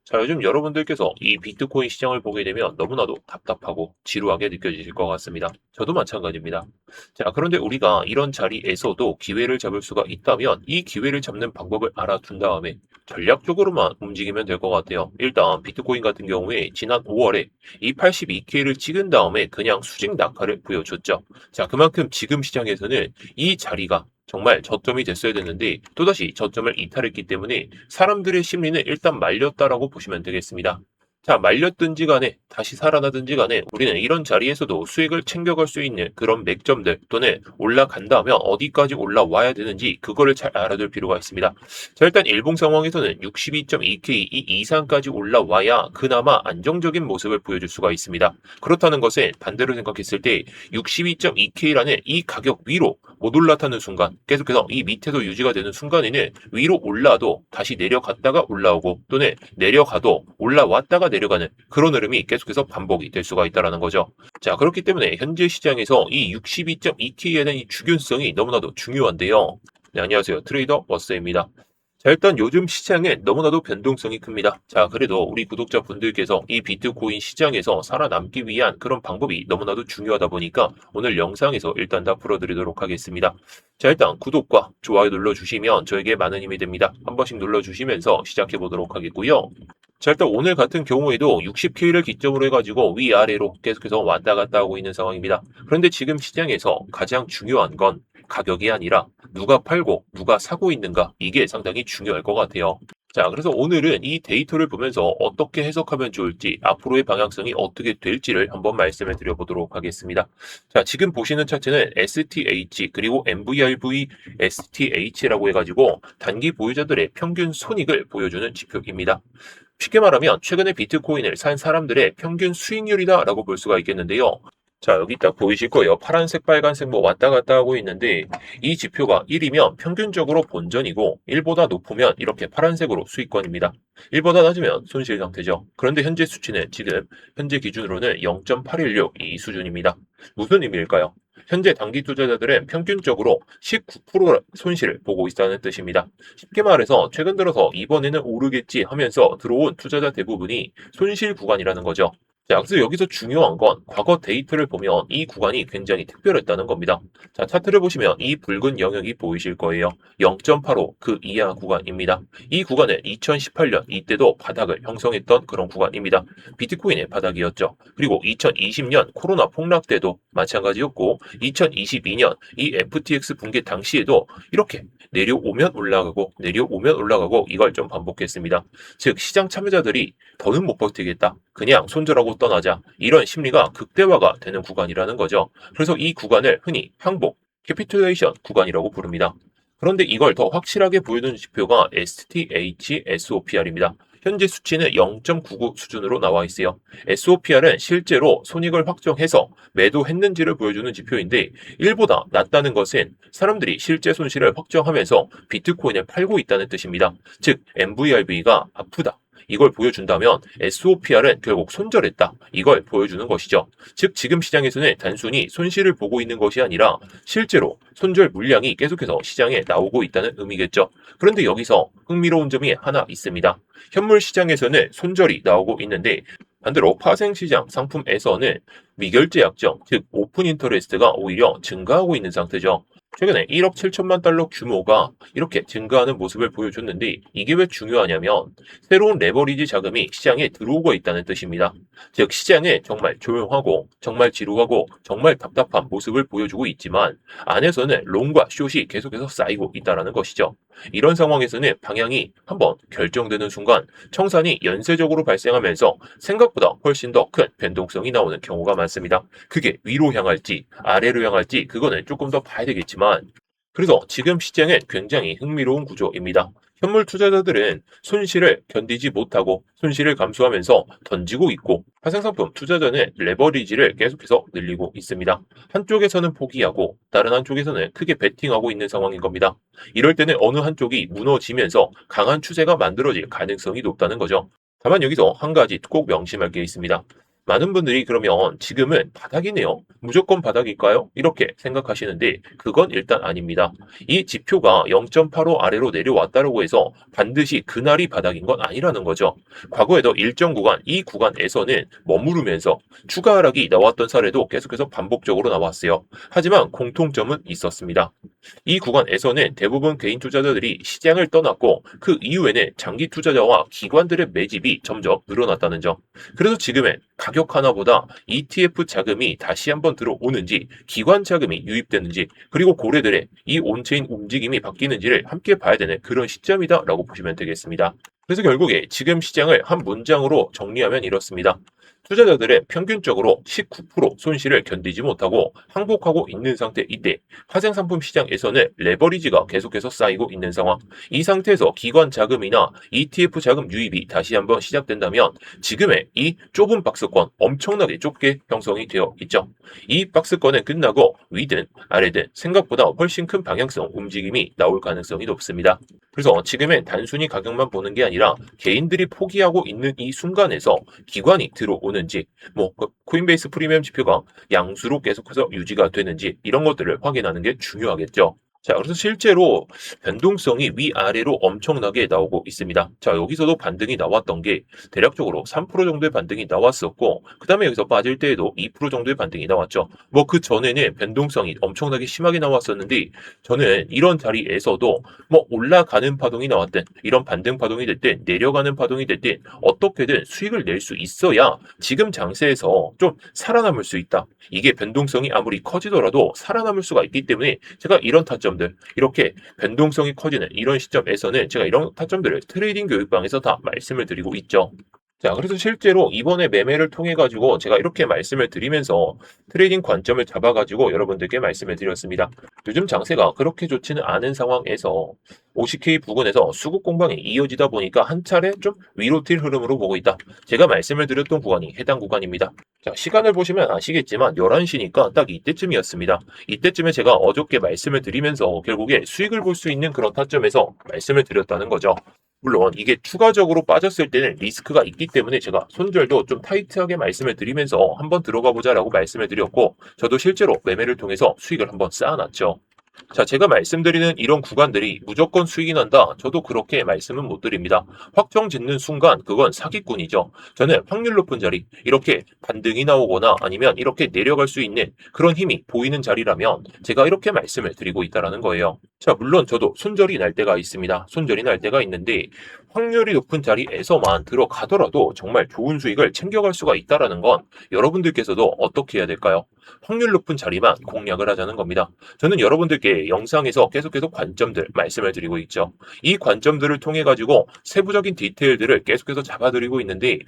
자, 요즘 여러분들께서 이 비트코인 시장을 보게 되면 너무나도 답답하고 지루하게 느껴지실 것 같습니다. 저도 마찬가지입니다. 자, 그런데 우리가 이런 자리에서도 기회를 잡을 수가 있다면 이 기회를 잡는 방법을 알아둔 다음에 전략적으로만 움직이면 될 것 같아요. 일단 비트코인 같은 경우에 지난 5월에 이 82K를 찍은 다음에 그냥 수직 낙하를 보여줬죠. 자, 그만큼 지금 시장에서는 이 자리가 정말 저점이 됐어야 됐는데 또다시 저점을 이탈했기 때문에 사람들의 심리는 일단 말렸다라고 보시면 되겠습니다. 자, 말렸든지 간에 다시 살아나든지 간에 우리는 이런 자리에서도 수익을 챙겨갈 수 있는 그런 맥점들 또는 올라간다면 어디까지 올라와야 되는지 그거를 잘 알아둘 필요가 있습니다. 자, 일단 일봉 상황에서는 62.2K 이 이상까지 올라와야 그나마 안정적인 모습을 보여줄 수가 있습니다. 그렇다는 것은 반대로 생각했을 때 62.2K라는 이 가격 위로 못 올라타는 순간 계속해서 이 밑에서 유지가 되는 순간에는 위로 올라도 다시 내려갔다가 올라오고 또는 내려가도 올라왔다가 내려가는 그런 흐름이 계속해서 반복이 될 수가 있다는 거죠. 자, 그렇기 때문에 현재 시장에서 이 62.2K에 대한 이 주균성이 너무나도 중요한데요. 네, 안녕하세요. 트레이더 버스입니다. 자, 일단 요즘 시장엔 너무나도 변동성이 큽니다. 자, 그래도 우리 구독자분들께서 이 비트코인 시장에서 살아남기 위한 그런 방법이 너무나도 중요하다 보니까 오늘 영상에서 일단 다 풀어드리도록 하겠습니다. 자, 일단 구독과 좋아요 눌러주시면 저에게 많은 힘이 됩니다. 한 번씩 눌러주시면서 시작해 보도록 하겠고요. 자, 일단 오늘 같은 경우에도 60K를 기점으로 해가지고 위아래로 계속해서 왔다 갔다 하고 있는 상황입니다. 그런데 지금 시장에서 가장 중요한 건 가격이 아니라 누가 팔고 누가 사고 있는가 이게 상당히 중요할 것 같아요. 자, 그래서 오늘은 이 데이터를 보면서 어떻게 해석하면 좋을지 앞으로의 방향성이 어떻게 될지를 한번 말씀을 드려보도록 하겠습니다. 자, 지금 보시는 차트는 STH 그리고 MVRV STH라고 해가지고 단기 보유자들의 평균 손익을 보여주는 지표입니다. 쉽게 말하면 최근에 비트코인을 산 사람들의 평균 수익률이다라고 볼 수가 있겠는데요. 자, 여기 딱 보이실 거예요. 파란색, 빨간색 뭐 왔다 갔다 하고 있는데 이 지표가 1이면 평균적으로 본전이고 1보다 높으면 이렇게 파란색으로 수익권입니다. 1보다 낮으면 손실 상태죠. 그런데 현재 수치는 지금 현재 기준으로는 0.816 이 수준입니다. 무슨 의미일까요? 현재 단기 투자자들은 평균적으로 19% 손실을 보고 있다는 뜻입니다. 쉽게 말해서 최근 들어서 이번에는 오르겠지 하면서 들어온 투자자 대부분이 손실 구간이라는 거죠. 자, 그래서 여기서 중요한 건 과거 데이터를 보면 이 구간이 굉장히 특별했다는 겁니다. 자, 차트를 보시면 이 붉은 영역이 보이실 거예요. 0.85 그 이하 구간입니다. 이 구간은 2018년 이때도 바닥을 형성했던 그런 구간입니다. 비트코인의 바닥이었죠. 그리고 2020년 코로나 폭락 때도 마찬가지였고 2022년 이 FTX 붕괴 당시에도 이렇게 내려오면 올라가고 내려오면 올라가고 이걸 좀 반복했습니다. 즉 시장 참여자들이 더는 못 버티겠다. 그냥 손절하고 떠나자. 이런 심리가 극대화가 되는 구간이라는 거죠. 그래서 이 구간을 흔히 항복, 캐피툴레이션 구간이라고 부릅니다. 그런데 이걸 더 확실하게 보여주는 지표가 STHSOPR입니다. 현재 수치는 0.99 수준으로 나와 있어요. SOPR은 실제로 손익을 확정해서 매도했는지를 보여주는 지표인데 1보다 낮다는 것은 사람들이 실제 손실을 확정하면서 비트코인을 팔고 있다는 뜻입니다. 즉 MVRV가 아프다. 이걸 보여준다면 SOPR은 결국 손절했다. 이걸 보여주는 것이죠. 즉 지금 시장에서는 단순히 손실을 보고 있는 것이 아니라 실제로 손절 물량이 계속해서 시장에 나오고 있다는 의미겠죠. 그런데 여기서 흥미로운 점이 하나 있습니다. 현물 시장에서는 손절이 나오고 있는데 반대로 파생시장 상품에서는 미결제 약정, 즉 오픈 인터레스트가 오히려 증가하고 있는 상태죠. 최근에 1억 7천만 달러 규모가 이렇게 증가하는 모습을 보여줬는데 이게 왜 중요하냐면 새로운 레버리지 자금이 시장에 들어오고 있다는 뜻입니다. 즉 시장에 정말 조용하고 정말 지루하고 정말 답답한 모습을 보여주고 있지만 안에서는 롱과 숏이 계속해서 쌓이고 있다는 것이죠. 이런 상황에서는 방향이 한번 결정되는 순간 청산이 연쇄적으로 발생하면서 생각보다 훨씬 더 큰 변동성이 나오는 경우가 많습니다. 그게 위로 향할지 아래로 향할지 그거는 조금 더 봐야 되겠지만 그래서 지금 시장은 굉장히 흥미로운 구조입니다. 현물 투자자들은 손실을 견디지 못하고 손실을 감수하면서 던지고 있고 파생상품 투자자는 레버리지를 계속해서 늘리고 있습니다. 한쪽에서는 포기하고 다른 한쪽에서는 크게 베팅하고 있는 상황인 겁니다. 이럴 때는 어느 한쪽이 무너지면서 강한 추세가 만들어질 가능성이 높다는 거죠. 다만 여기서 한 가지 꼭 명심할 게 있습니다. 많은 분들이 그러면 지금은 바닥이네요. 무조건 바닥일까요? 이렇게 생각하시는데 그건 일단 아닙니다. 이 지표가 0.85 아래로 내려왔다고 해서 반드시 그날이 바닥인 건 아니라는 거죠. 과거에도 일정 구간, 이 구간에서는 머무르면서 추가 하락이 나왔던 사례도 계속해서 반복적으로 나왔어요. 하지만 공통점은 있었습니다. 이 구간에서는 대부분 개인 투자자들이 시장을 떠났고 그 이후에는 장기 투자자와 기관들의 매집이 점점 늘어났다는 점. 그래서 지금은 가격 하나보다 ETF 자금이 다시 한번 들어오는지 기관 자금이 유입되는지 그리고 고래들의 이 온체인 움직임이 바뀌는지를 함께 봐야 되는 그런 시점이다라고 보시면 되겠습니다. 그래서 결국에 지금 시장을 한 문장으로 정리하면 이렇습니다. 투자자들은 평균적으로 19% 손실을 견디지 못하고 항복하고 있는 상태이때 파생상품 시장에서는 레버리지가 계속해서 쌓이고 있는 상황. 이 상태에서 기관 자금이나 ETF 자금 유입이 다시 한번 시작된다면 지금의 이 좁은 박스권 엄청나게 좁게 형성이 되어 있죠. 이 박스권은 끝나고 위든 아래든 생각보다 훨씬 큰 방향성 움직임이 나올 가능성이 높습니다. 그래서 지금은 단순히 가격만 보는 게 아니라 개인들이 포기하고 있는 이 순간에서 기관이 들어오는지 코인베이스 프리미엄 지표가 양수로 계속해서 유지가 되는지 이런 것들을 확인하는 게 중요하겠죠. 자, 그래서 실제로 변동성이 위아래로 엄청나게 나오고 있습니다. 자, 여기서도 반등이 나왔던 게 대략적으로 3% 정도의 반등이 나왔었고, 그 다음에 여기서 빠질 때에도 2% 정도의 반등이 나왔죠. 그 전에는 변동성이 엄청나게 심하게 나왔었는데, 저는 이런 자리에서도 올라가는 파동이 나왔든, 이런 반등 파동이 됐든, 내려가는 파동이 됐든, 어떻게든 수익을 낼 수 있어야 지금 장세에서 좀 살아남을 수 있다. 이게 변동성이 아무리 커지더라도 살아남을 수가 있기 때문에 제가 이런 타점들, 이렇게 변동성이 커지는 이런 시점에서는 제가 이런 타점들을 트레이딩 교육방에서 다 말씀을 드리고 있죠. 자, 그래서 실제로 이번에 매매를 통해 가지고 제가 이렇게 말씀을 드리면서 트레이딩 관점을 잡아 가지고 여러분들께 말씀을 드렸습니다. 요즘 장세가 그렇게 좋지는 않은 상황에서 50K 부근에서 수급 공방이 이어지다 보니까 한 차례 좀 위로 튈 흐름으로 보고 있다. 제가 말씀을 드렸던 구간이 해당 구간입니다. 자, 시간을 보시면 아시겠지만 11시니까 딱 이때쯤이었습니다. 이때쯤에 제가 어저께 말씀을 드리면서 결국에 수익을 볼 수 있는 그런 타점에서 말씀을 드렸다는 거죠. 물론 이게 추가적으로 빠졌을 때는 리스크가 있기 때문에 제가 손절도 좀 타이트하게 말씀을 드리면서 한번 들어가 보자라고 말씀을 드렸고 저도 실제로 매매를 통해서 수익을 한번 쌓아놨죠. 자, 제가 말씀드리는 이런 구간들이 무조건 수익이 난다. 저도 그렇게 말씀은 못 드립니다. 확정 짓는 순간 그건 사기꾼이죠. 저는 확률 높은 자리, 이렇게 반등이 나오거나 아니면 이렇게 내려갈 수 있는 그런 힘이 보이는 자리라면 제가 이렇게 말씀을 드리고 있다라는 거예요. 자, 물론 저도 손절이 날 때가 있습니다. 손절이 날 때가 있는데 확률이 높은 자리에서만 들어가더라도 정말 좋은 수익을 챙겨갈 수가 있다라는 건 여러분들께서도 어떻게 해야 될까요? 확률 높은 자리만 공략을 하자는 겁니다. 저는 여러분들께 영상에서 계속해서 관점들 말씀을 드리고 있죠. 이 관점들을 통해 가지고 세부적인 디테일들을 계속해서 잡아드리고 있는데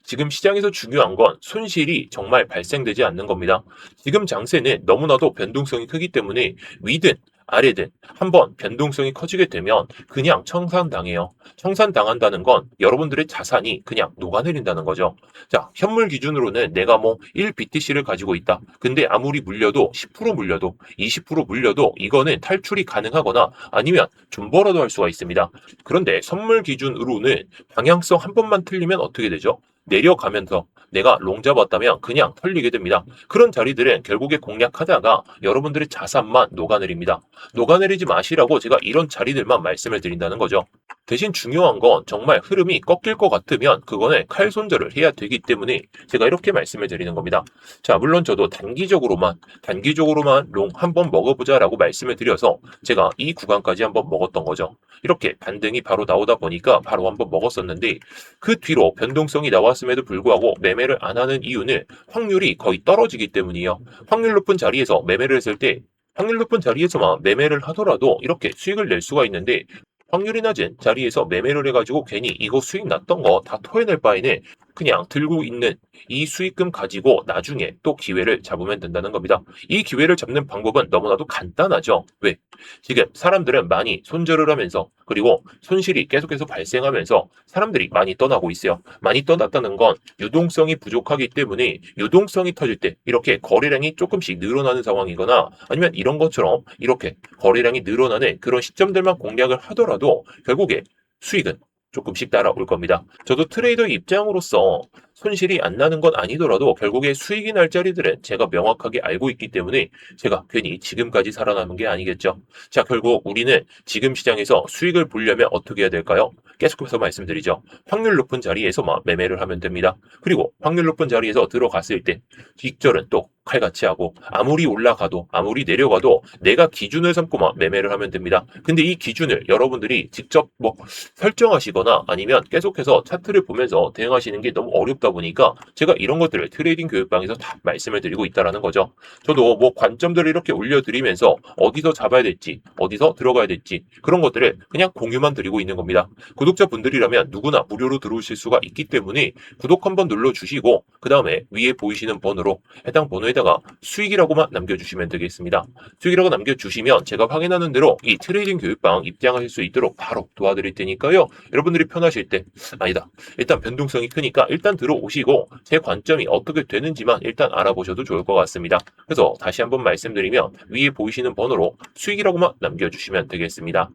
지금 시장에서 중요한 건 손실이 정말 발생되지 않는 겁니다. 지금 장세는 너무나도 변동성이 크기 때문에 위든 아래든 한번 변동성이 커지게 되면 그냥 청산당해요. 청산당한다는 건 여러분들의 자산이 그냥 녹아내린다는 거죠. 자, 현물 기준으로는 내가 1BTC를 가지고 있다. 근데 아무리 물려도 10% 물려도 20% 물려도 이거는 탈출이 가능하거나 아니면 존버라도 할 수가 있습니다. 그런데 선물 기준으로는 방향성 한 번만 틀리면 어떻게 되죠? 내려가면서 내가 롱 잡았다면 그냥 털리게 됩니다. 그런 자리들은 결국에 공략하다가 여러분들의 자산만 녹아내립니다. 녹아내리지 마시라고 제가 이런 자리들만 말씀을 드린다는 거죠. 대신 중요한 건 정말 흐름이 꺾일 것 같으면 그거는 칼 손절을 해야 되기 때문에 제가 이렇게 말씀을 드리는 겁니다. 자, 물론 저도 단기적으로만 롱 한번 먹어보자라고 말씀을 드려서 제가 이 구간까지 한번 먹었던 거죠. 이렇게 반등이 바로 나오다 보니까 바로 한번 먹었었는데 그 뒤로 변동성이 나왔음에도 불구하고 매매를 안 하는 이유는 확률이 거의 떨어지기 때문이에요. 확률 높은 자리에서 매매를 했을 때 확률 높은 자리에서만 매매를 하더라도 이렇게 수익을 낼 수가 있는데 확률이 낮은 자리에서 매매를 해가지고 괜히 이거 수익 났던 거 다 토해낼 바에는 그냥 들고 있는 이 수익금 가지고 나중에 또 기회를 잡으면 된다는 겁니다. 이 기회를 잡는 방법은 너무나도 간단하죠. 왜? 지금 사람들은 많이 손절을 하면서 그리고 손실이 계속해서 발생하면서 사람들이 많이 떠나고 있어요. 많이 떠났다는 건 유동성이 부족하기 때문에 유동성이 터질 때 이렇게 거래량이 조금씩 늘어나는 상황이거나 아니면 이런 것처럼 이렇게 거래량이 늘어나는 그런 시점들만 공략을 하더라도 결국에 수익은 조금씩 따라올 겁니다. 저도 트레이더 입장으로서 손실이 안 나는 건 아니더라도 결국에 수익이 날 자리들은 제가 명확하게 알고 있기 때문에 제가 괜히 지금까지 살아남은 게 아니겠죠. 자, 결국 우리는 지금 시장에서 수익을 보려면 어떻게 해야 될까요? 계속해서 말씀드리죠. 확률 높은 자리에서만 매매를 하면 됩니다. 그리고 확률 높은 자리에서 들어갔을 때 익절은 또 칼같이 하고 아무리 올라가도 아무리 내려가도 내가 기준을 삼고만 매매를 하면 됩니다. 근데 이 기준을 여러분들이 직접 뭐 설정하시거나 아니면 계속해서 차트를 보면서 대응하시는 게 너무 어렵다 보니까 제가 이런 것들을 트레이딩 교육방에서 다 말씀을 드리고 있다라는 거죠. 저도 뭐 관점들을 이렇게 올려드리면서 어디서 잡아야 될지, 어디서 들어가야 될지 그런 것들을 그냥 공유만 드리고 있는 겁니다. 구독자분들이라면 누구나 무료로 들어오실 수가 있기 때문에 구독 한번 눌러주시고 그 다음에 위에 보이시는 번호로 해당 번호에다가 수익이라고만 남겨주시면 되겠습니다. 수익이라고 남겨주시면 제가 확인하는 대로 이 트레이딩 교육방 입장하실 수 있도록 바로 도와드릴 테니까요. 여러분들이 편하실 때 아니다. 일단 변동성이 크니까 일단 들어오시고 제 관점이 어떻게 되는지만 일단 알아보셔도 좋을 것 같습니다. 그래서 다시 한번 말씀드리면 위에 보이시는 번호로 수익이라고만 남겨주시면 되겠습니다.